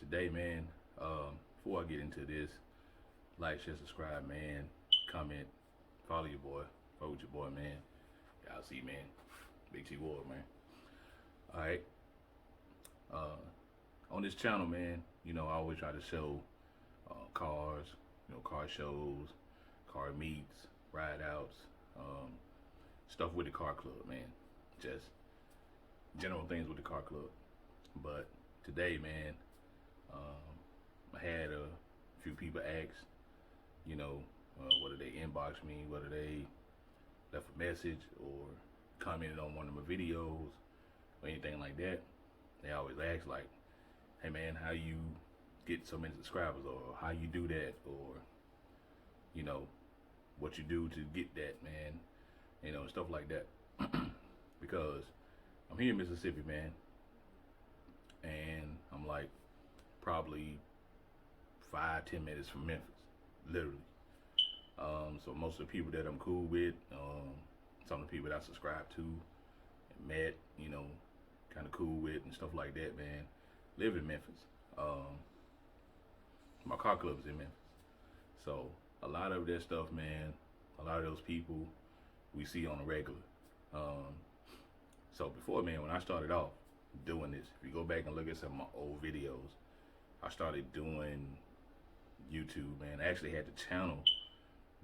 today, man, before I get into this, like, share, subscribe, man, comment, follow your boy, follow with your boy, man. Y'all see, man, Big T Ward, man. All right. On this channel, man, you know, I always try to show cars, you know, car shows, car meets, ride outs, stuff with the car club, man. Just general things with the car club. But today, man, I had a few people ask, you know, whether they inbox me, whether they left a message or commented on one of my videos or anything like that. They always ask, like, hey man, how you get so many subscribers, or how you do that, or, you know, what you do to get that, man, you know, stuff like that. Because I'm here in Mississippi, man, and I'm like probably 5-10 minutes from Memphis, literally. So most of the people that I'm cool with, some of the people that I subscribe to and met, you know, kind of cool with and stuff like that, man, live in Memphis. My car club is in Memphis. So a lot of that stuff, man, a lot of those people we see on a regular. So before, man, when I started off doing this, if you go back and look at some of my old videos, I started doing YouTube, man. I actually had the channel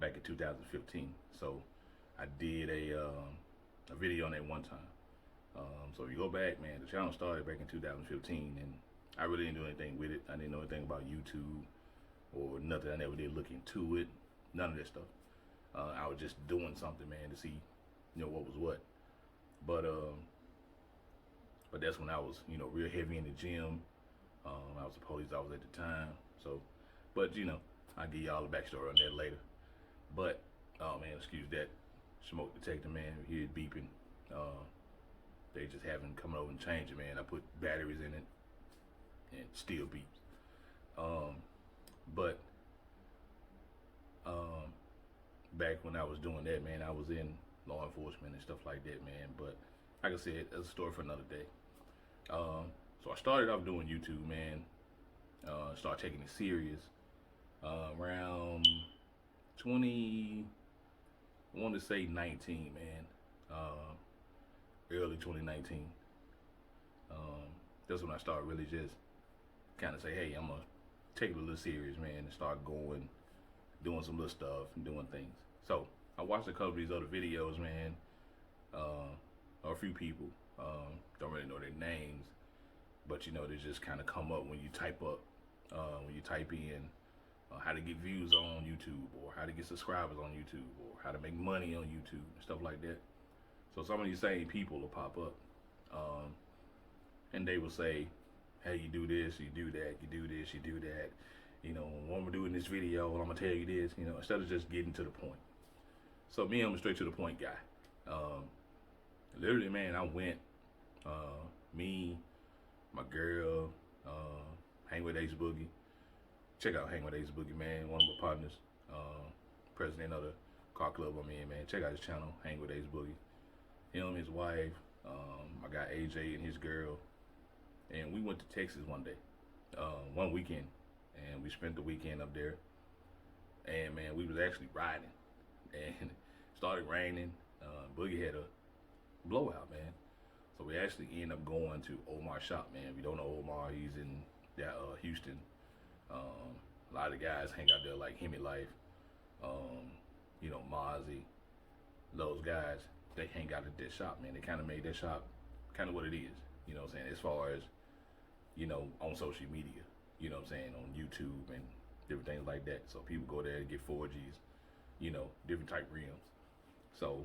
back in 2015. So I did a video on that one time. So if you go back, man, the channel started back in 2015, and I really didn't do anything with it. I didn't know anything about YouTube or nothing. I never did look into it, none of that stuff. I was just doing something, man, to see, you know, what was what. But that's when I was, you know, real heavy in the gym. I was a police officer at the time. So, but you know, I'll give y'all the backstory on that later. But, oh man, excuse that smoke detector, man. We hear it beeping. They just haven't come over and changed it, man. I put batteries in it and it still beeps. But back when I was doing that, man, I was in law enforcement and stuff like that, man. But like I said, that's a story for another day. So I started off doing YouTube, man. Started taking it serious around 20, I want to say 19, man. Early 2019. That's when I started really just kind of say, hey, I'm gonna take it a little serious, man, and start going, doing some little stuff and doing things. So I watched a couple of these other videos, man. A few people, don't really know their names, but you know, they just kind of come up when you type up, when you type in how to get views on YouTube, or how to get subscribers on YouTube, or how to make money on YouTube and stuff like that. So some of these same people will pop up, and they will say, hey, you do this, you do that, you do this, you do that. You know, what I'm gonna do in this video, I'm gonna tell you this, you know, instead of just getting to the point. So me, I'm a straight to the point guy. Literally, man, I went, me, my girl, Hang with Ace Boogie. Check out Hang with Ace Boogie, man, one of my partners, president of the car club I'm in, man. Check out his channel, Hang with Ace Boogie. Him, his wife, my guy AJ and his girl. And we went to Texas one day, one weekend, and we spent the weekend up there. And man, we was actually riding, and it started raining. Boogie had a blowout, man. So we actually ended up going to Omar's shop, man. If you don't know Omar, he's in Houston. A lot of the guys hang out there, like Hemi Life, you know, Mozzie, those guys, they hang out at that shop, man. They kind of made that shop kind of what it is, you know what I'm saying, as far as, you know, on social media, you know what I'm saying, on YouTube and different things like that. So people go there and get 4Gs, you know, different type rims. So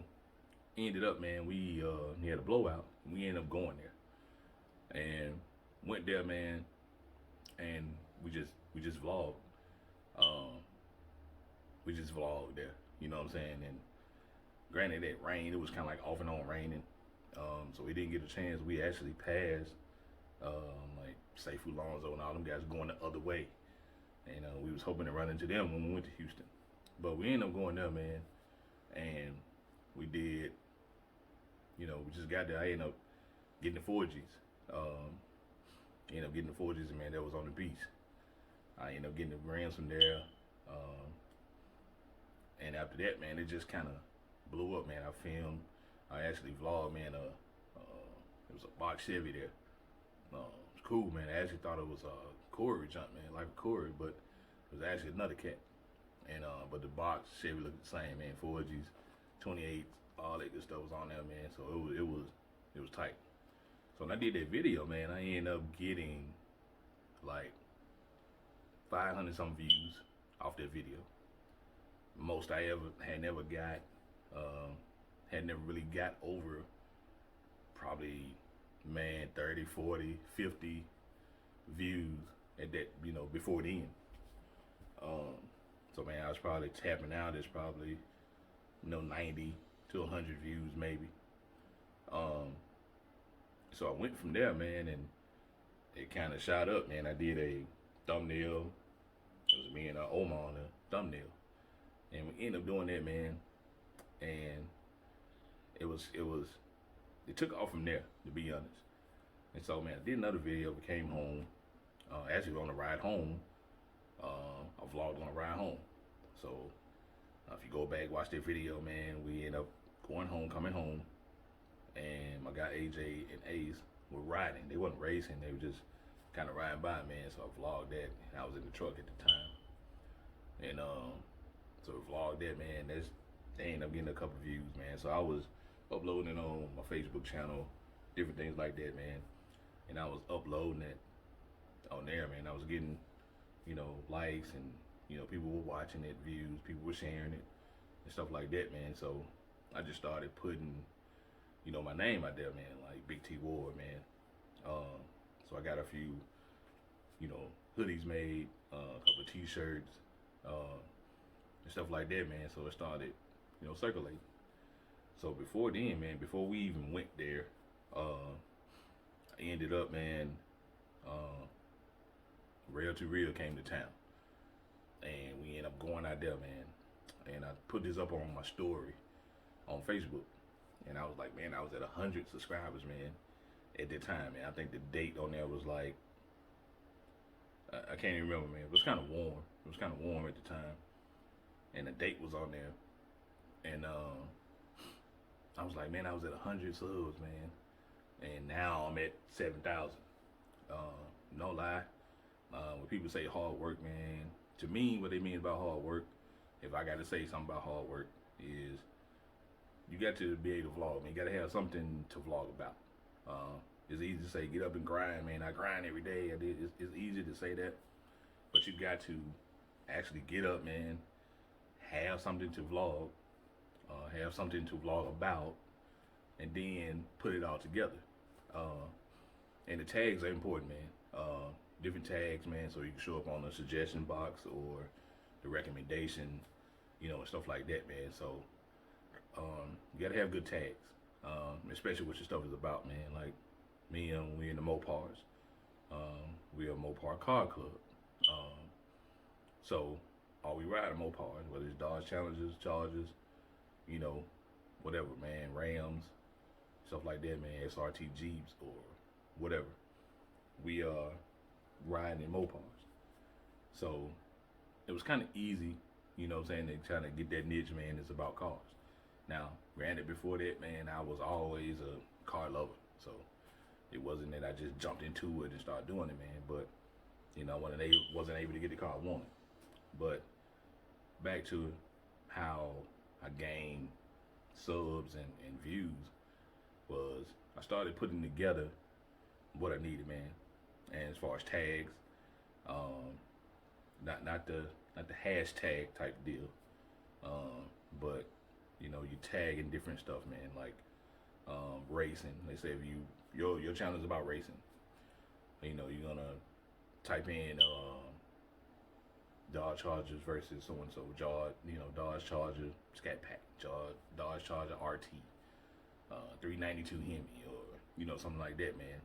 ended up, man, we had a blowout, and we ended up going there and went there, man, and we just vlogged. We just vlogged there, you know what I'm saying. And granted, that rain, it was kind of like off and on raining, so we didn't get a chance. We actually passed like Seyfu Lonzo and all them guys going the other way, and we was hoping to run into them when we went to Houston. But we ended up going there, man, and we did, you know, we just got there. I ended up getting the 4Gs. ended up getting the 4Gs, man, that was on the beach. I ended up getting the grams from there. And after that, man, it just kind of blew up, man. I actually vlogged, man. It was a box Chevy there. It's cool, man. I actually thought it was a Corey jump, man, like a Corey, but it was actually another cat. And but the box Chevy looked the same, man. 4Gs, 28s, all that good stuff was on there, man. So it was tight. So when I did that video, man, I ended up getting like 500 some views off that video. Most I ever had never got, had never really got over probably, man, 30, 40, 50 views at that, before then. So man, I was probably tapping out. It's probably, 90 to 100 views maybe. So I went from there, man, and it kind of shot up, man. I did a thumbnail. It was me and Omar on the thumbnail. And we ended up doing that, man, and it took off from there, to be honest. And so, man, I did another video. We came home, actually on the ride home. I vlogged on the ride home. So if you go back, watch that video, man, we ended up going home, coming home, and my guy AJ and Ace were riding. They wasn't racing, they were just kind of riding by, man. So I vlogged that. I was in the truck at the time, and so I vlogged that, man. They ended up getting a couple views, man. So I was uploading it on my Facebook channel, different things like that, man. And I was uploading it on there, man. I was getting, likes, and people were watching it, views, people were sharing it and stuff like that, man. So I just started putting, my name out there, man, like Big T Ward, man. So I got a few, hoodies made, a couple of t-shirts, and stuff like that, man. So it started, circulating. So before then, man, before we even went there, I ended up, man, Rail to Real came to town, and we ended up going out there, man. And I put this up on my story on Facebook, and I was like, man, I was at 100 subscribers, man, at that time, man. I think the date on there was like, I can't even remember, man. It was kind of warm. It was kind of warm at the time, and the date was on there, and I was like, man, I was at 100 subs, man, and now I'm at 7,000. No lie, when people say hard work, man, to me, what they mean about hard work, if I got to say something about hard work, is you got to be able to vlog, man. You got to have something to vlog about. It's easy to say, get up and grind, man. I grind every day. It's easy to say that, but you got to actually get up, man, have something to vlog, have something to vlog about, and then put it all together. And the tags are important, man. Different tags, man, so you can show up on the suggestion box or the recommendation, and stuff like that, man. So you gotta have good tags, especially what your stuff is about, man. Like me, we in the Mopars. We are a Mopar car club. So all we ride are Mopars, whether it's Dodge Challengers, Chargers, whatever, man, Rams, stuff like that, man, SRT Jeeps or whatever. We are riding in Mopars. So it was kind of easy, to kind of get that niche, man. It's about cars. Now, granted, before that, man, I was always a car lover. So it wasn't that I just jumped into it and started doing it, man. But, wasn't able to get the car I wanted. But back to how I gained subs and views was I started putting together what I needed, man. And as far as tags, not the hashtag type deal, but you tag in different stuff, man. Like racing. They say if your channel is about racing, you're gonna type in Dodge Chargers versus so and so, Dodge Charger Scat Pack, Dodge Charger RT, 392 Hemi, or something like that, man.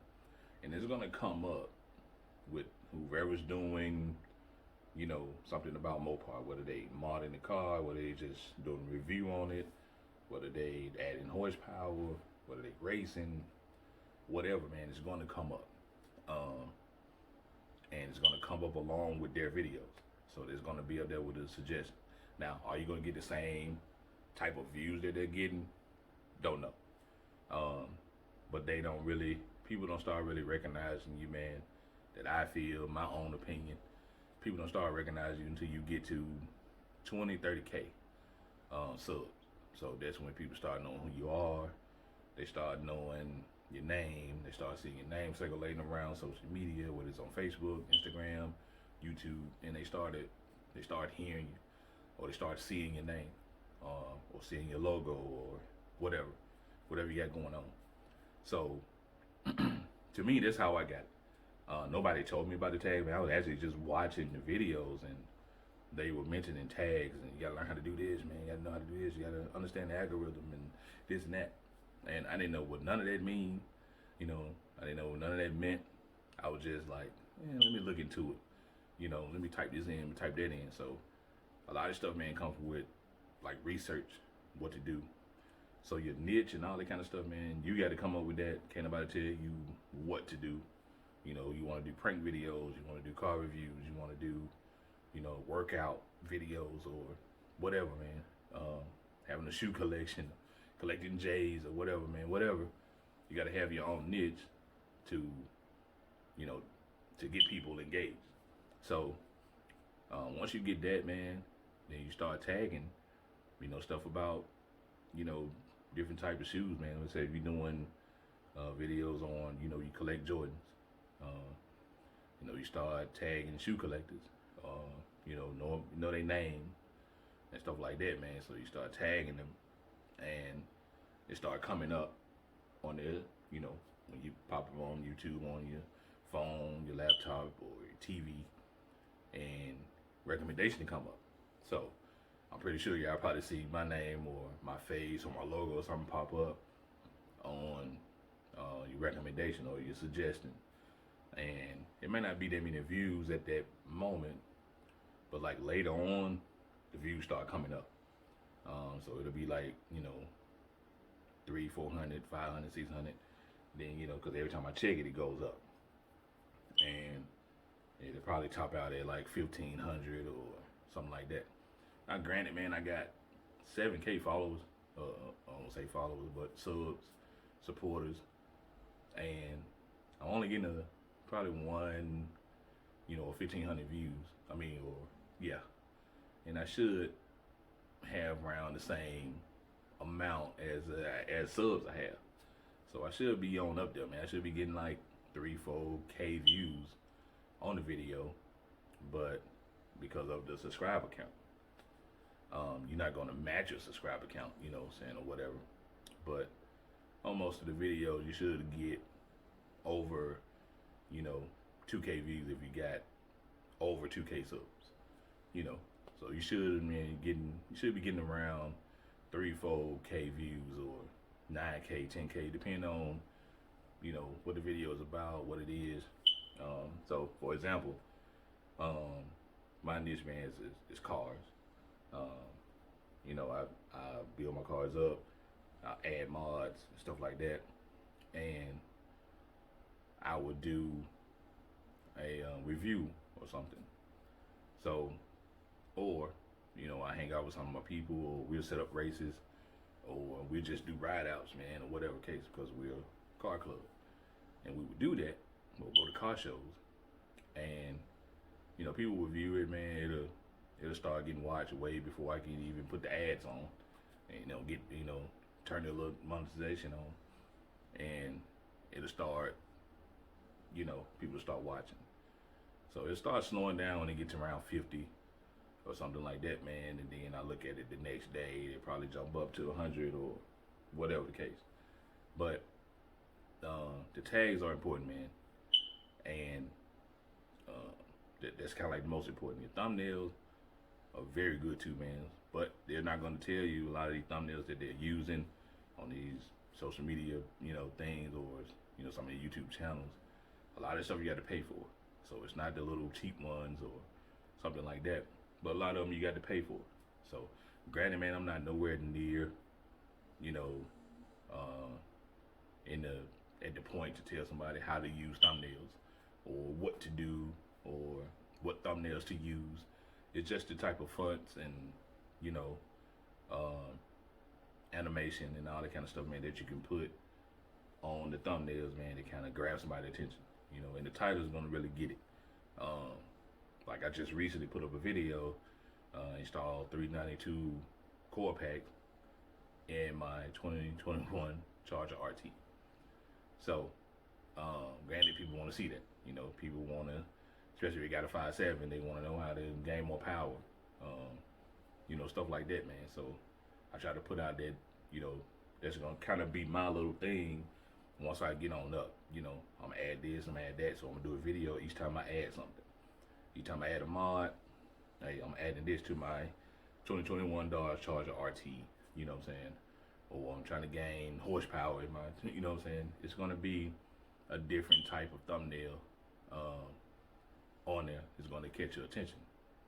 And it's gonna come up with whoever's doing, something about Mopar, whether they modding the car, whether they just doing a review on it, whether they adding horsepower, whether they racing, whatever, man, it's gonna come up. and it's gonna come up along with their videos. So it's gonna be up there with a suggestion. Now, are you gonna get the same type of views that they're getting? Don't know. But they don't really, people don't start really recognizing you, man. That I feel, my own opinion, people don't start recognizing you until you get to 20, 30K subs. So that's when people start knowing who you are. They start knowing your name. They start seeing your name circulating around social media, whether it's on Facebook, Instagram, YouTube, and they start hearing you, or they start seeing your name, or seeing your logo, or whatever you got going on. So to me, that's how I got it. Nobody told me about the tags, man. I was actually just watching the videos, and they were mentioning tags, and you gotta learn how to do this, man. You gotta know how to do this. You gotta understand the algorithm and this and that. And I didn't know what none of that mean. You know, I didn't know what none of that meant. I was just like, let me look into it. You know, let me type this in, type that in. So a lot of stuff, man, comes with like research, what to do. So your niche and all that kind of stuff, man, you got to come up with that. Can't nobody tell you what to do. You know, you want to do prank videos, you want to do car reviews, you want to do, you know, workout videos or whatever, man. Having a shoe collection, collecting J's or whatever, man, whatever. You got to have your own niche to, you know, to get people engaged. So once you get that, man, then you start tagging, you know, stuff about, you know, different type of shoes, man. Let's say if you're doing videos on, you know, you collect Jordans. You know, you start tagging shoe collectors. You know their name and stuff like that, man. So you start tagging them, and it start coming up on there. You know, when you pop them on YouTube, on your phone, your laptop, or your TV, and recommendation come up. So I'm pretty sure y'all probably see my name or my face or my logo or something pop up on your recommendation or your suggestion. And it may not be that many views at that moment, but like later on, the views start coming up. So it'll be like, you know, 300, 400, 500, 600. Then, you know, because every time I check it, it goes up. And it'll probably top out at like 1,500 or something like that. Now, granted, man, I got 7K followers. I won't say followers, but subs, supporters. And I'm only getting probably one, you know, 1,500 views. I mean, or yeah. And I should have around the same amount as subs I have. So I should be on up there, man. I should be getting like 3, 4K views on the video, but because of the subscriber count. You're not going to match your subscriber count, you know what I'm saying, or whatever. But on most of the videos, you should get over, you know, 2K views if you got over 2K subs, you know. So you should be getting around 3, 4K views or 9K, 10K, depending on, you know, what the video is about, what it is. So for example, my niche, man, is cars. You know, I build my cars up, I add mods and stuff like that, and I would do a review or something. So, or, you know, I hang out with some of my people, or we'll set up races, or we'll just do ride outs, man, or whatever case, because we're a car club. And we would do that. We'll go to car shows, and, you know, people will view it, man. It'll start getting watched way before I can even put the ads on, and, you know, turn the little monetization on, and it'll start, you know, people start watching. So it starts slowing down when it gets around 50 or something like that, man. And then I look at it the next day, it probably jump up to 100 or whatever the case. But the tags are important, man. And that's kind of like the most important. Your thumbnails are very good too, man. But they're not going to tell you a lot of these thumbnails that they're using on these social media, you know, things, or, you know, some of the YouTube channels. A lot of stuff you got to pay for. So it's not the little cheap ones or something like that. But a lot of them you got to pay for. So granted, man, I'm not nowhere near, you know, at the point to tell somebody how to use thumbnails or what to do or what thumbnails to use. It's just the type of fonts and, you know, animation and all that kind of stuff, man, that you can put on the thumbnails, man, to kind of grab somebody's attention, you know, and the title is going to really get it. Like I just recently put up a video, installed 392 core packs in my 2021 Charger RT. So, granted, people want to see that. You know, people want to, especially if you got a 5.7, they want to know how to gain more power. You know, stuff like that, man. So, I try to put out that, you know, that's going to kind of be my little thing once I get on up. You know, I'm going to add this, I'm going to add that. So, I'm going to do a video each time I add something. Each time I add a mod, hey, I'm adding this to my 2021 Dodge Charger RT. You know what I'm saying? Or I'm trying to gain horsepower in my, you know what I'm saying? It's going to be a different type of thumbnail on there. It's going to catch your attention.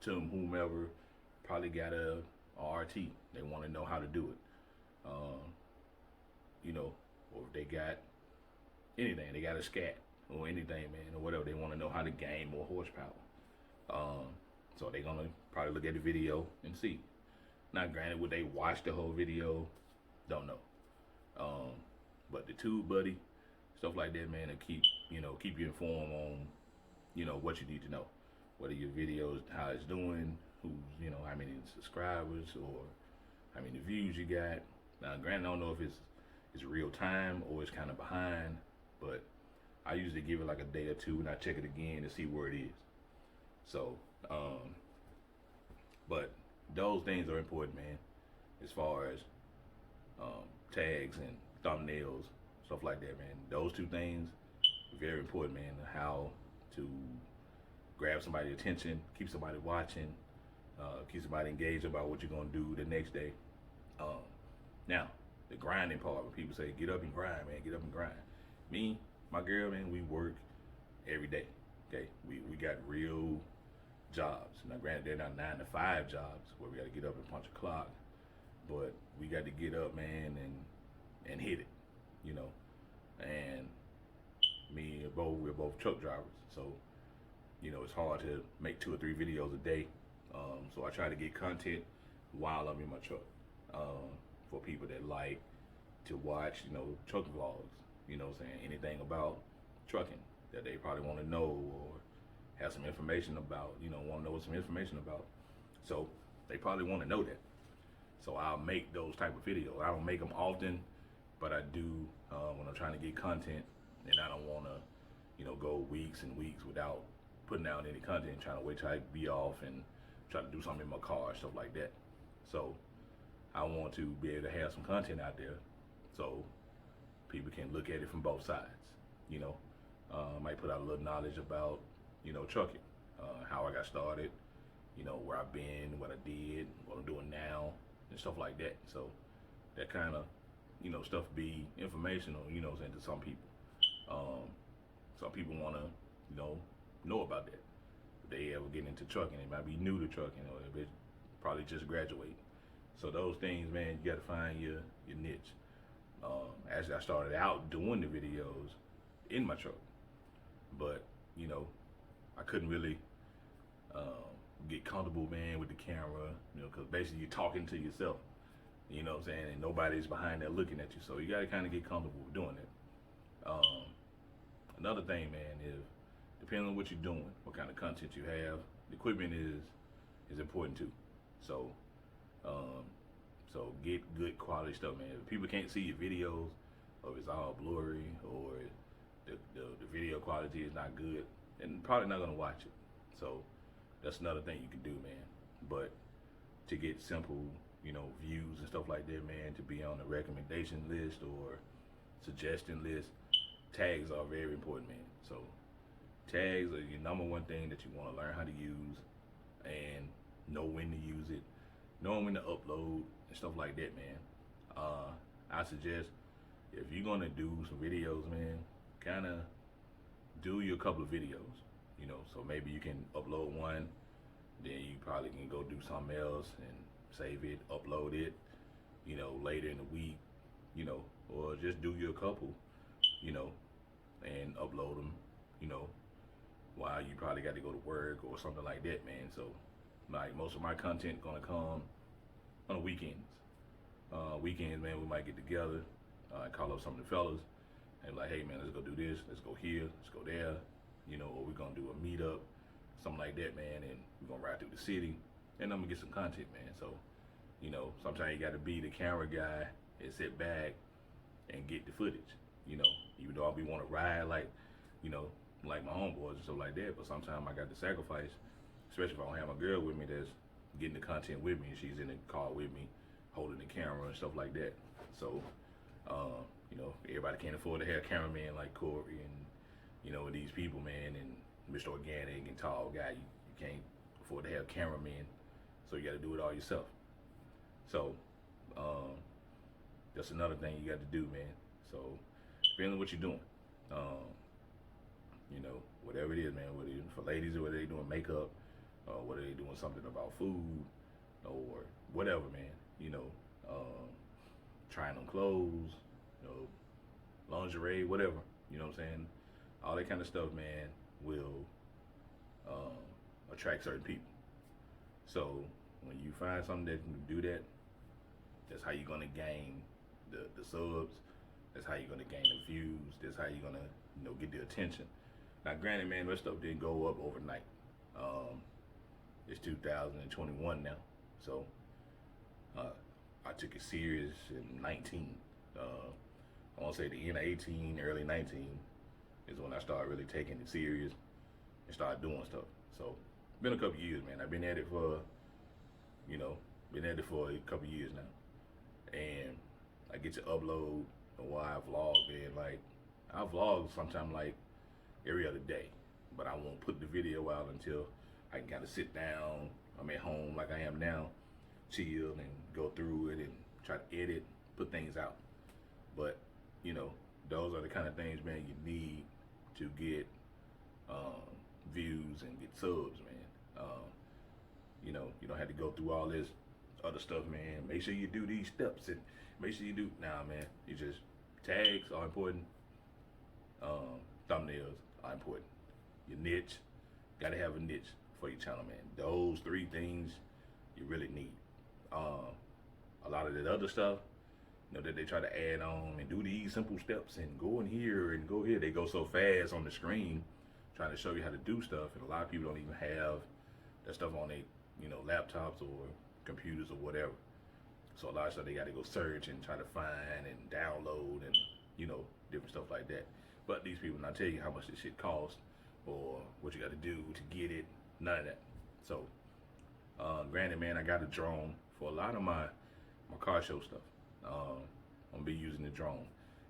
To whomever probably got a RT. They want to know how to do it. You know, or if they got anything, they got a scat or anything, man, or whatever. They want to know how to gain more horsepower. So they're going to probably look at the video and see. Now, granted, would they watch the whole video? Don't know. But the tube buddy, stuff like that, man, to keep you informed on, you know, what you need to know. Whether your videos, how it's doing, who's, you know, how many subscribers or how many views you got. Now, granted, I don't know if it's real time or it's kind of behind, but I usually give it like a day or two and I check it again to see where it is. So, but those things are important, man, as far as tags and thumbnails, stuff like that, man. Those two things are very important, man. How to grab somebody's attention, keep somebody watching, keep somebody engaged about what you're gonna do the next day. Now, the grinding part, when people say, get up and grind, man, get up and grind. Me, my girl, man, we work every day, okay? We got real jobs. Now, granted, they're not 9 to 5 jobs where we got to get up and punch a clock, but we got to get up, man, and hit it, you know. And me and we're both truck drivers, so you know it's hard to make 2 or 3 videos a day. So I try to get content while I'm in my truck for people that like to watch, you know, truck vlogs. You know, what I'm saying, anything about trucking that they probably want to know or have some information about, you know, want to know some information about. So they probably want to know that. So I'll make those type of videos. I don't make them often, but I do when I'm trying to get content, and I don't want to, you know, go weeks and weeks without putting out any content, trying to wait till I be off and try to do something in my car, stuff like that. So I want to be able to have some content out there so people can look at it from both sides. You know, I might put out a little knowledge about, you know, trucking, how I got started, you know, where I've been, what I did, what I'm doing now, and stuff like that. So that kind of, you know, stuff be informational, you know, to some people. Some people want to, you know about that. If they ever get into trucking, they might be new to trucking, or they probably just graduate. So those things, man, you got to find your niche. Actually, I started out doing the videos in my truck, but, you know, I couldn't really get comfortable, man, with the camera, you know, because basically you're talking to yourself, you know what I'm saying, and nobody's behind there looking at you, so you got to kind of get comfortable with doing it. Another thing, man, is depending on what you're doing, what kind of content you have, the equipment is important too. So, so get good quality stuff, man. If people can't see your videos, or if it's all blurry, or the video quality is not good, and probably not gonna watch it. So that's another thing you can do, man. But to get simple, you know, views and stuff like that, man, to be on a recommendation list or suggestion list, tags are very important, man. So tags are your #1 thing that you want to learn how to use and know when to use it, knowing when to upload and stuff like that, man. I suggest if you're gonna do some videos, man, kind of do your couple of videos, you know, so maybe you can upload one, then you probably can go do something else and save it, upload it, you know, later in the week, you know, or just do your couple, you know, and upload them, you know, while you probably got to go to work or something like that, man. So like most of my content gonna come on the weekends. Weekends, man, we might get together, call up some of the fellas, and like, hey, man, let's go do this, let's go here, let's go there, you know, or we're gonna do a meetup, something like that, man, and we're gonna ride through the city, and I'm gonna get some content, man. So, you know, sometimes you gotta be the camera guy and sit back and get the footage, you know, even though I'll be wanna ride like, you know, like my homeboys and stuff like that, but sometimes I got to sacrifice, especially if I don't have my girl with me that's getting the content with me and she's in the car with me, holding the camera and stuff like that. So, you know, everybody can't afford to have cameramen like Corey and, you know, these people, man, and Mr. Organic and Tall Guy. You can't afford to have cameramen, so you got to do it all yourself. So, that's another thing you got to do, man. So, depending on what you're doing, you know, whatever it is, man, whether it's for ladies or whether they doing makeup, or whether they doing something about food or whatever, man, you know, trying on clothes, you know, lingerie, whatever, you know what I'm saying? All that kind of stuff, man, will attract certain people. So when you find something that can do that, that's how you're gonna gain the subs. That's how you're gonna gain the views. That's how you're gonna, you know, get the attention. Now, granted, man, that stuff didn't go up overnight. It's 2021 now, so I took it serious in 19. I want to say the end of 18, early 19 is when I started really taking it serious and started doing stuff. So, been a couple years, man. I've been at it for, you know, been at it for a couple years now, and I get to upload a wide vlog, man. Like, I vlog sometime like every other day, but I won't put the video out until I can kind of sit down. I'm at home like I am now, chill and go through it and try to edit, put things out. But, you know, those are the kind of things, man, you need to get views and get subs, man. You know, you don't have to go through all this other stuff, man. Make sure you do these steps and make sure you do, nah, man, you just, tags are important. Thumbnails are important. Your niche, gotta have a niche for your channel, man. Those three things you really need. A lot of that other stuff, you know, that they try to add on and do these simple steps and go in here and go here. They go so fast on the screen trying to show you how to do stuff, and a lot of people don't even have that stuff on their, you know, laptops or computers or whatever. So a lot of stuff they got to go search and try to find and download and, you know, different stuff like that. But these people not tell you how much this shit costs or what you got to do to get it. None of that. So, granted, man, I got a drone for a lot of my car show stuff. I'm gonna be using the drone.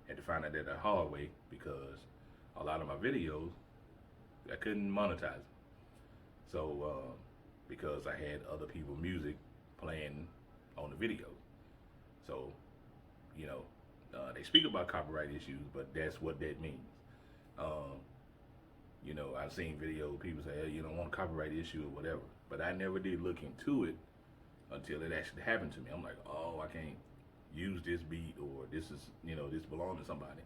Had to find out that the hard way because a lot of my videos I couldn't monetize them. So, because I had other people's music playing on the video. So, you know, they speak about copyright issues, but that's what that means. You know, I've seen video people say, hey, you don't want a copyright issue or whatever, but I never did look into it until it actually happened to me. I'm like, oh, I can't use this beat, or this is, you know, this belongs to somebody,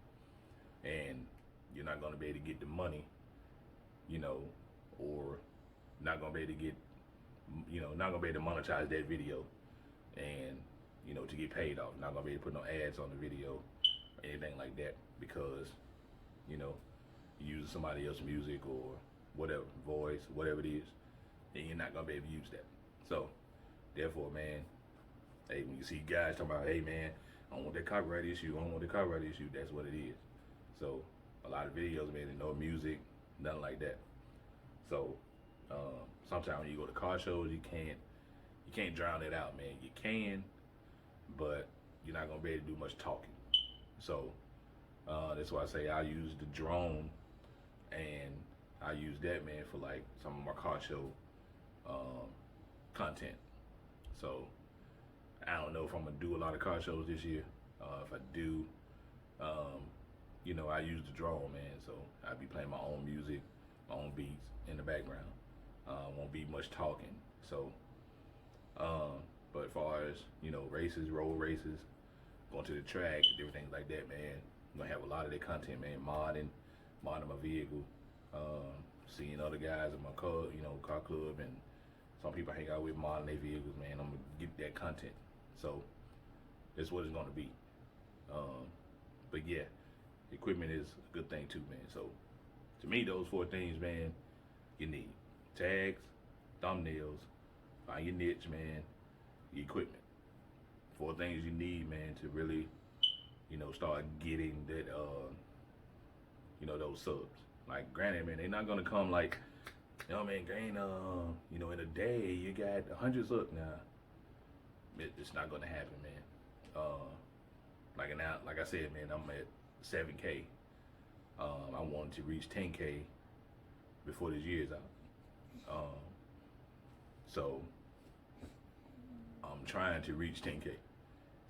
and you're not going to be able to get the money, you know, or not going to be able to get, you know, not going to be able to monetize that video and, you know, to get paid off. Not going to be able to put no ads on the video or anything like that because, you know, you use somebody else's music or whatever, voice, whatever it is, then you're not going to be able to use that. So, therefore, man, hey, when you see guys talking about, hey, man, I don't want that copyright issue, I don't want the copyright issue, that's what it is. So, a lot of videos, man, no music, nothing like that. So, sometimes when you go to car shows, you can't drown it out, man. You can, but you're not going to be able to do much talking. So, that's why I say I use the drone, and I use that, man, for like some of my car show content. So I don't know if I'm gonna do a lot of car shows this year. If I do, you know, I use the drone, man. So I'll be playing my own music, my own beats in the background. Won't be much talking. So, but as far as, you know, races, road races, going to the track, different things like that, man. I'm gonna have a lot of that content, man. Modding my vehicle, seeing other guys in my car, car club, and some people hang out with modeling their vehicles, man. I'm gonna get that content. So that's what it's gonna be. But yeah, equipment is a good thing too, man. So to me, those 4 things, man, you need: tags, thumbnails, find your niche, man, your equipment. 4 things you need, man, to really, start getting that, those subs. Like, granted, man, they're not gonna come like, man, Gain, in a day you got 100 subs. Nah, it's not gonna happen, man. Like I said, man, I'm at 7K. I wanted to reach 10K before this year's out. So I'm trying to reach 10K.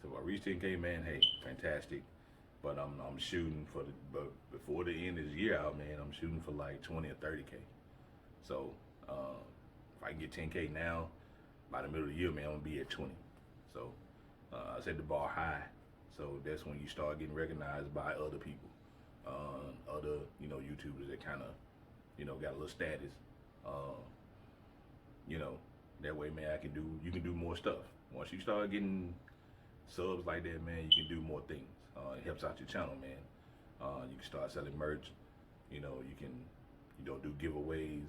So if I reach 10K, man, hey, fantastic. But I'm shooting but before the end of the year out, man, I'm shooting for like 20 or 30K. So if I can get 10K now, by the middle of the year, man, I'm gonna be at 20. So I set the bar high. So that's when you start getting recognized by other people, other YouTubers that kind of got a little status. That way, man, you can do more stuff. Once you start getting subs like that, man, you can do more things. It helps out your channel, man. You can start selling merch. You can do giveaways,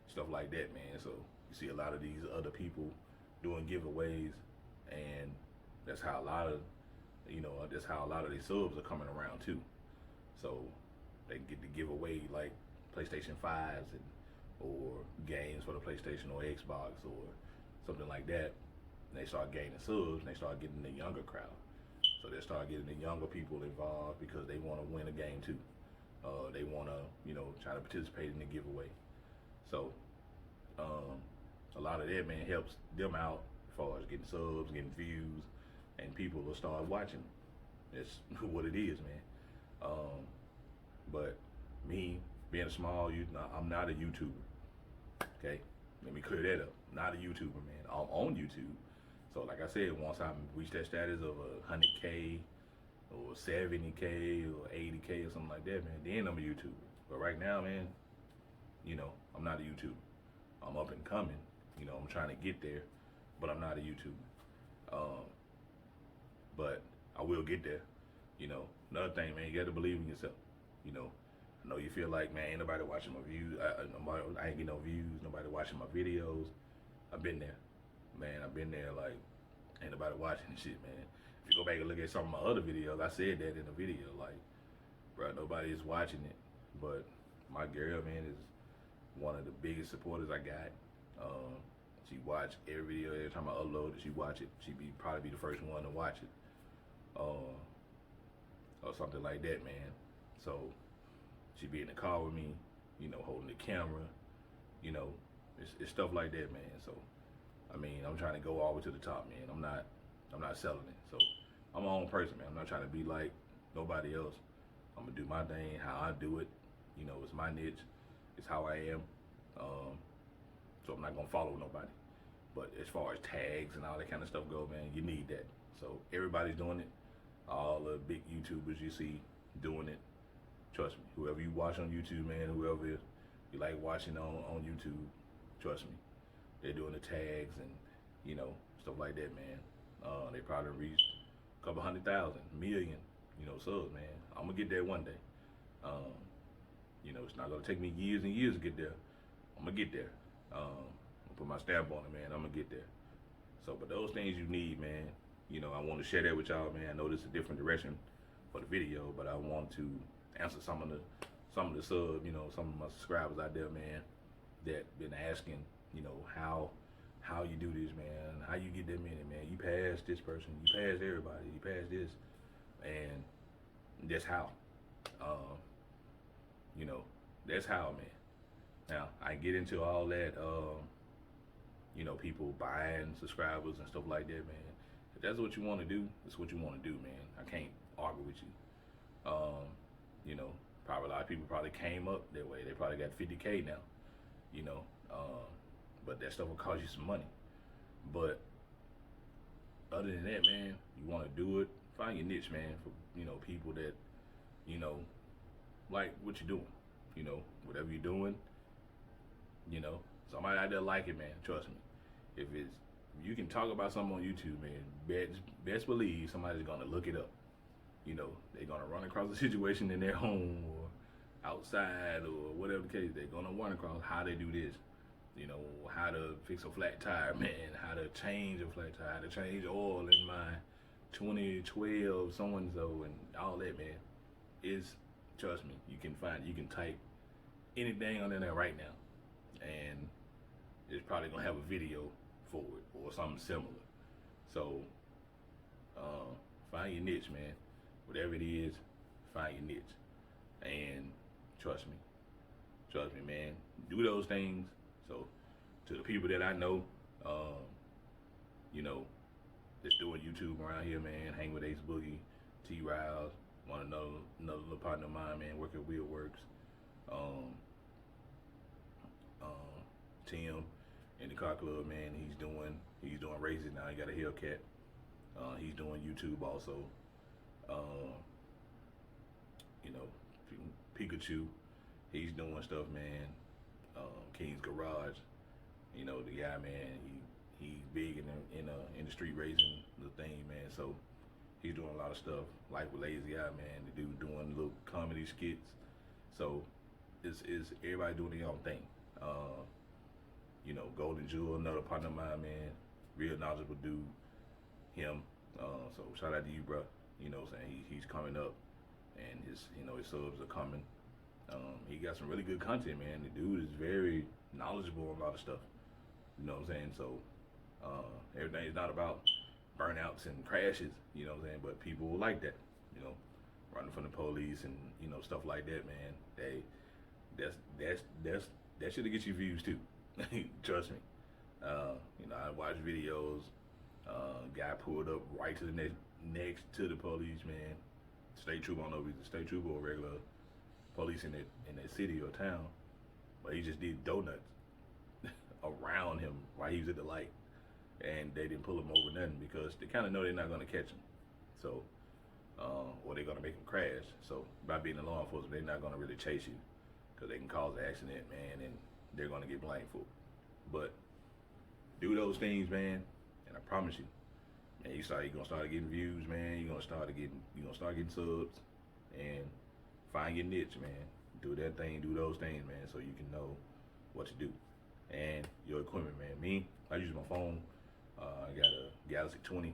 stuff like that, man. So you see a lot of these other people doing giveaways, and that's how a lot of these subs are coming around too. So they get to give away like PlayStation 5s or games for the PlayStation or Xbox or something like that. And they start gaining subs, and they start getting the younger crowd. So they start getting the younger people involved because they want to win a game too. They want to, try to participate in the giveaway. So a lot of that, man, helps them out as far as getting subs, getting views, and people will start watching. That's what it is, man. But me being a small I'm not a YouTuber. Okay, let me clear that up. I'm not a YouTuber, man. I'm on YouTube. So like I said, once I reach that status of 100K or 70K or 80K or something like that, man, then I'm a YouTuber. But right now, man, I'm not a YouTuber. I'm up and coming. I'm trying to get there, but I'm not a YouTuber. But I will get there. Another thing, man, you got to believe in yourself. I know you feel like, man, ain't nobody watching my views. I ain't getting no views. Nobody watching my videos. I've been there, man. I've been there. Like, ain't nobody watching this shit, man. If you go back and look at some of my other videos, I said that in the video. Like, bro, nobody is watching it. But my girl, man, is one of the biggest supporters I got. She watch every video. Every time I upload it, she watch it. She probably be the first one to watch it. Or something like that, man. So she be in the car with me, holding the camera, it's stuff like that, man. So I mean, I'm trying to go all the way to the top, man. I'm not selling it. So I'm my own person, man. I'm not trying to be like nobody else. I'm gonna do my thing, how I do it. It's my niche. It's how I am. So I'm not gonna follow nobody. But as far as tags and all that kind of stuff go, man, you need that. So everybody's doing it. All the big YouTubers you see doing it. Trust me. Whoever you watch on YouTube, man, whoever you like watching on YouTube, trust me. They're doing the tags and, stuff like that, man. They probably reached a couple 100,000, million, subs, man. I'm gonna get there one day. It's not gonna take me years and years to get there. I'm gonna get there. I'm gonna put my stamp on it, man. I'm gonna get there. So, but those things you need, man. I want to share that with y'all, man. I know this is a different direction for the video, but I want to answer some of the subs, some of my subscribers out there, man, that been asking, how you do this, man, how you get that many, man. You pass this person, you pass everybody, you pass this, and that's how. That's how, man. Now I get into all that, people buying subscribers and stuff like that, man. If that's what you want to do, it's what you want to do, man. I can't argue with you. Probably a lot of people probably came up that way. They probably got 50K now, but that stuff will cost you some money. But other than that, man, you want to do it, find your niche, man, for, people that, like what you're doing. Whatever you're doing, You know, somebody out there like it, man. Trust me. If you can talk about something on YouTube, man, best believe somebody's gonna look it up. You know, they're gonna run across a situation in their home or outside or whatever the case. They're gonna run across how they do this. You know, how to fix a flat tire, man. How to change a flat tire. How to change oil in my 2012 so and so and all that, man. Is trust me, you can type anything on there right now, and it's probably gonna have a video for it or something similar. So find your niche, man. Whatever it is, find your niche, and trust me, man. Do those things. So to the people that I know, you know, that's doing YouTube around here, man, hang with Ace Boogie, T Riles, another little partner of mine, man, work at Wheelworks. Tim in the car club, man, he's doing races now. He got a Hellcat. He's doing YouTube also. You know, Pikachu, he's doing stuff, man. King's Garage, you know, the guy, man, he's big in the street racing the thing, man. So he's doing a lot of stuff. Life with Lazy Eye, man. The dude doing little comedy skits. So it's everybody doing their own thing. You know, Golden Jewel, another partner of mine, man, real knowledgeable dude. Him. So shout out to you, bro. You know what I'm saying? He's coming up, and his subs are coming. He got some really good content, man. The dude is very knowledgeable on a lot of stuff. You know what I'm saying? So everything's not about burnouts and crashes, you know what I'm saying? But people will like that, you know, running from the police and, you know, stuff like that, man. That should get you views too. Trust me. You know, I watch videos. Guy pulled up right to the next to the police, man. State trooper, I don't know if he's a state trooper or regular police in that city or town, but he just did donuts around him while he was at the light, and they didn't pull him over nothing because they kind of know they're not going to catch him, so or they're going to make him crash. So by being a law enforcement, they're not going to really chase you because they can cause an accident, man, and they're going to get blamed for it. But do those things, man, and I promise you, man, you're gonna start getting views, man. You're gonna start getting subs, and find your niche, man. Do that thing, do those things, man, so you can know what to do. And your equipment, man. Me, I use my phone. I got a Galaxy 20.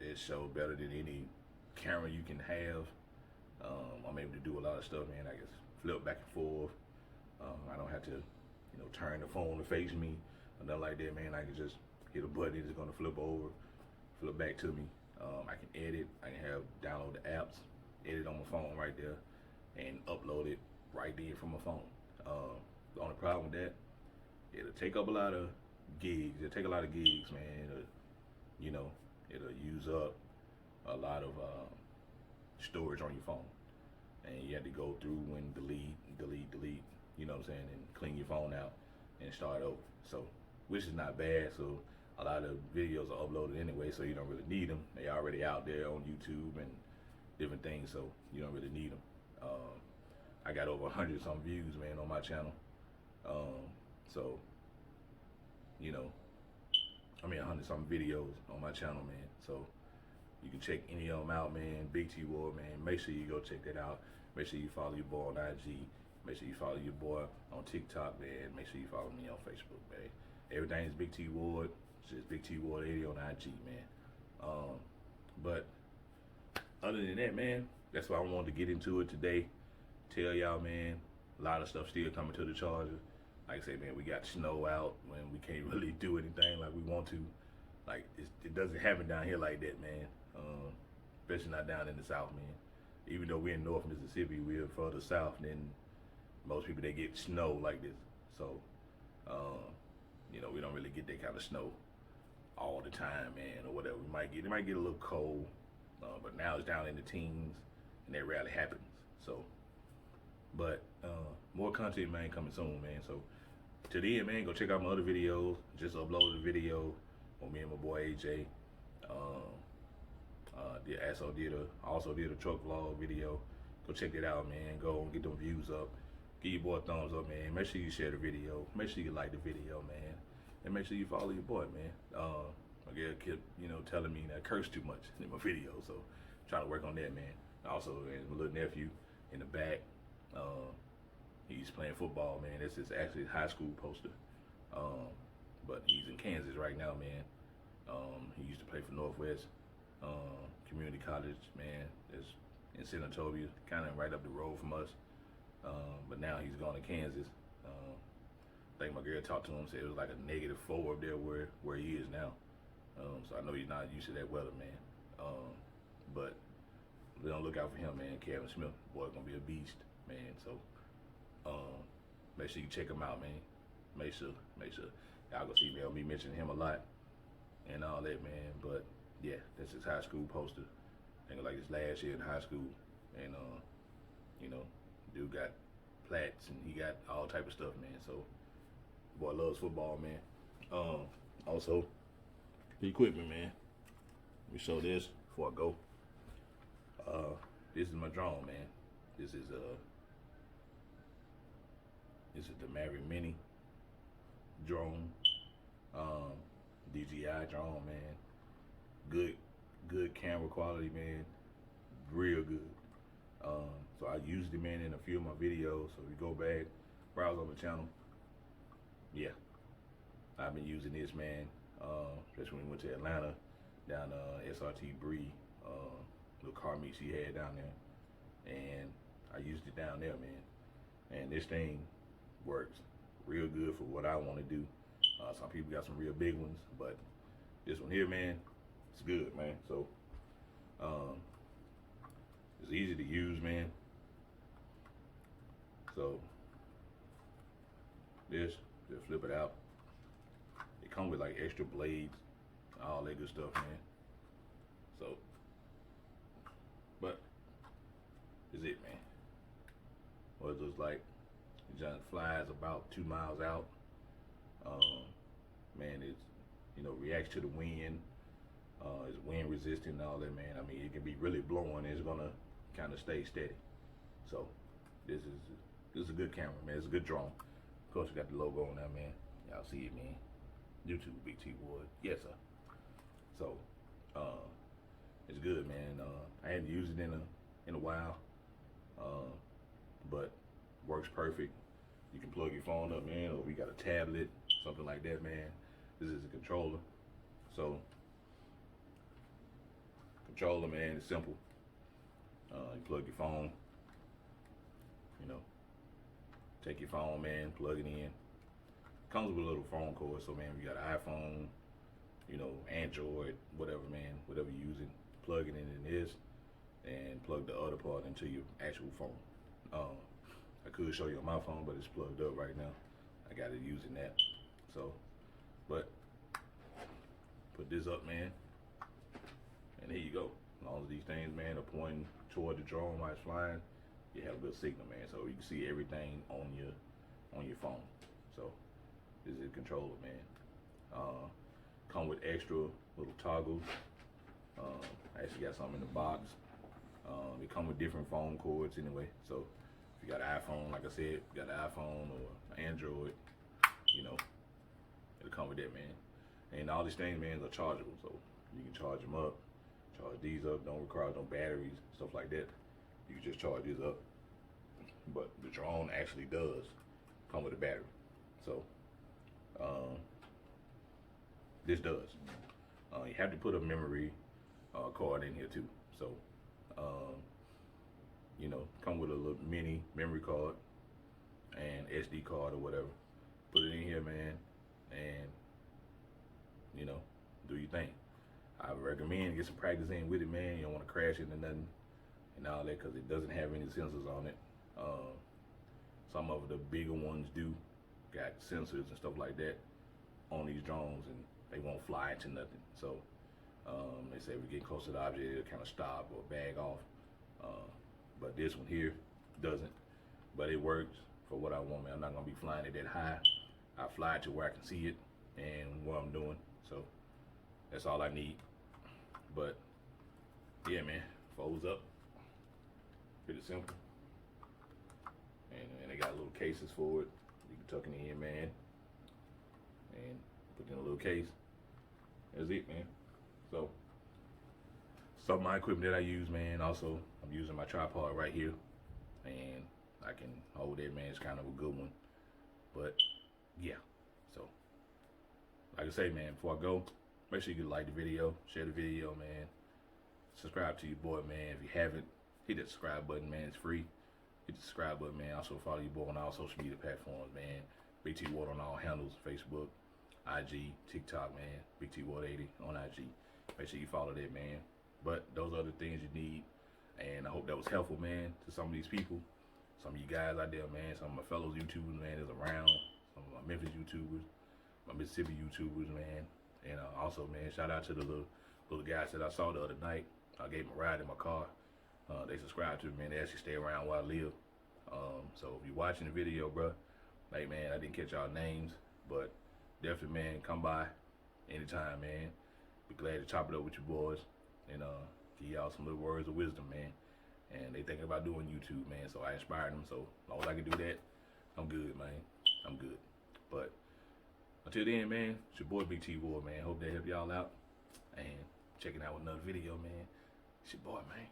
It's so better than any camera you can have. I'm able to do a lot of stuff, man. I can flip back and forth. I don't have to, you know, turn the phone to face me or nothing like that, man. I can just hit a button, it's gonna flip over, flip back to me. I can edit. I can download the apps, edit on my phone right there, and upload it right there from my phone. The only problem with that, it'll take up a lot of gigs. It'll take a lot of gigs, man. It'll use up a lot of storage on your phone, and you have to go through and delete. You know what I'm saying, and clean your phone out and start over. So, which is not bad. So, a lot of videos are uploaded anyway, so you don't really need them. They already out there on YouTube and different things, so you don't really need them. I got over 100 some views, man, on my channel. So, you know, 100 some videos on my channel, man. So you can check any of them out, man. Big T Ward, man. Make sure you go check that out. Make sure you follow your boy on IG. Make sure you follow your boy on TikTok, man. Make sure you follow me on Facebook, man. Everything is Big T Ward. It's just BIGTEEWARD80 on IG, man. But other than that, man, that's why I wanted to get into it today. Tell y'all, man, a lot of stuff still coming to the Charger. Like I say, man, we got snow out when we can't really do anything like we want to. Like, it doesn't happen down here like that, man. Especially not down in the South, man. Even though we're in North Mississippi, we're further south than most people that get snow like this. So, you know, we don't really get that kind of snow all the time, man, or whatever. It might get a little cold, but now it's down in the teens, and that rarely happens. So, but more content, man, coming soon, man. So, to the end, man, go check out my other videos. Just uploaded a video on me and my boy AJ. Also did a truck vlog video. Go check that out, man. Go and get them views up. Give your boy a thumbs up, man. Make sure you share the video. Make sure you like the video, man. And make sure you follow your boy, man. My girl kept, telling me that I curse too much in my video, so I'm trying to work on that, man. Also, and my little nephew in the back, he's playing football, man. This is actually a high school poster, but he's in Kansas right now, man. He used to play for Northwest Community College, man. It's in San Antonio, kind of right up the road from us. But now he's gone to Kansas. I think my girl talked to him, said it was like a -4 up there where he is now. So I know he's not used to that weather, man. But we're gonna look out for him, man. Kevin Smith, boy, gonna be a beast, man. So make sure you check him out, man. Make sure y'all go see me. I'll be mentioning him a lot and all that, man. But yeah, that's his high school poster. I think like his last year in high school, and dude got plats and he got all type of stuff, man. So boy loves football, man. Also the equipment, man. Let me show this before I go. This is my drone, man. This is the Maverick Mini drone, DJI drone, man. Good camera quality, man. Real good. So I used it, man, in a few of my videos. So if you go back, browse on the channel. Yeah, I've been using this, man. Especially when we went to Atlanta, down SRT Bree, little car meet she had down there, and I used it down there, man. And this thing works real good for what I want to do. Some people got some real big ones, but this one here, man, it's good, man. So it's easy to use, man. So this, just flip it out. It comes with like extra blades, all that good stuff, man. So, but is it, man. What it looks like, it just flies about 2 miles out. Man, it's, reacts to the wind. It's wind resistant and all that, man. I mean, it can be really blowing. It's gonna kind of stay steady. So this is a good camera, man. It's a good drone. Of course, you got the logo on there, man. Y'all see it, man. YouTube, BIGTEEWARD. Yes, sir. So it's good, man. I hadn't used it in a while, but works perfect. You can plug your phone up, man, or if you got a tablet, something like that, man. This is a controller. So controller, man, it's simple. You plug your phone, take your phone, man, plug it in. Comes with a little phone cord, so man, if you got an iPhone, Android, whatever, man, whatever you're using, plug it in this and plug the other part into your actual phone. I could show you on my phone, but it's plugged up right now. I got it using that. So, but put this up, man, and there you go. As long as these things, man, are pointing toward the drone while it's flying, you have a good signal, man. So you can see everything on your phone. So this is a controller, man. Come with extra little toggles. I actually got some in the box. They come with different phone cords anyway. So if you got an iPhone, like I said, you got an iPhone or Android, it'll come with that, man. And all these things, man, are chargeable. So you can charge them up, charge these up. Don't require no batteries, stuff like that. You can just charge this up. But the drone actually does come with a battery. So this does. You have to put a memory card in here too. So come with a little mini memory card and SD card or whatever. Put it in here, man, and do your thing. I recommend get some practice in with it, man. You don't want to crash into nothing and all that, because it doesn't have any sensors on it. Some of the bigger ones do got sensors and stuff like that on these drones, and they won't fly into nothing. So they say if we get close to the object, it'll kind of stop or bag off. But this one here doesn't. But it works for what I want, man. I'm not gonna be flying it that high. I fly it to where I can see it and what I'm doing. So that's all I need. But yeah, man, folds up. Pretty simple. And they got little cases for it. You can tuck it in, man, and put it in a little case. That's it, man. So, some of my equipment that I use, man. Also, I'm using my tripod right here, and I can hold it, man. It's kind of a good one. But yeah, so like I say, man, before I go, make sure you like the video, share the video, man. Subscribe to your boy, man. If you haven't, hit that subscribe button, man. It's free. Hit the subscribe button, man. Also follow your boy on all social media platforms, man. BIGTEEWARD on all handles, Facebook, IG, TikTok, man. BIGTEEWARD80 on IG. Make sure you follow that, man. But those are the things you need. And I hope that was helpful, man, to some of these people. Some of you guys out there, man. Some of my fellow YouTubers, man, that's around. Some of my Memphis YouTubers, my Mississippi YouTubers, man. And also, man, shout out to the little guys that I saw the other night. I gave them a ride in my car. They subscribe to me, man. They actually stay around where I live. So if you're watching the video, bro, hey, man, I didn't catch y'all names, but definitely, man, come by anytime, man. Be glad to chop it up with you boys and give y'all some little words of wisdom, man. And they thinking about doing YouTube, man, so I inspired them. So as long as I can do that, I'm good, man. I'm good. But until then, man, it's your boy BIGTEEWARD, man. Hope that help y'all out. And checking out another video, man. It's your boy, man.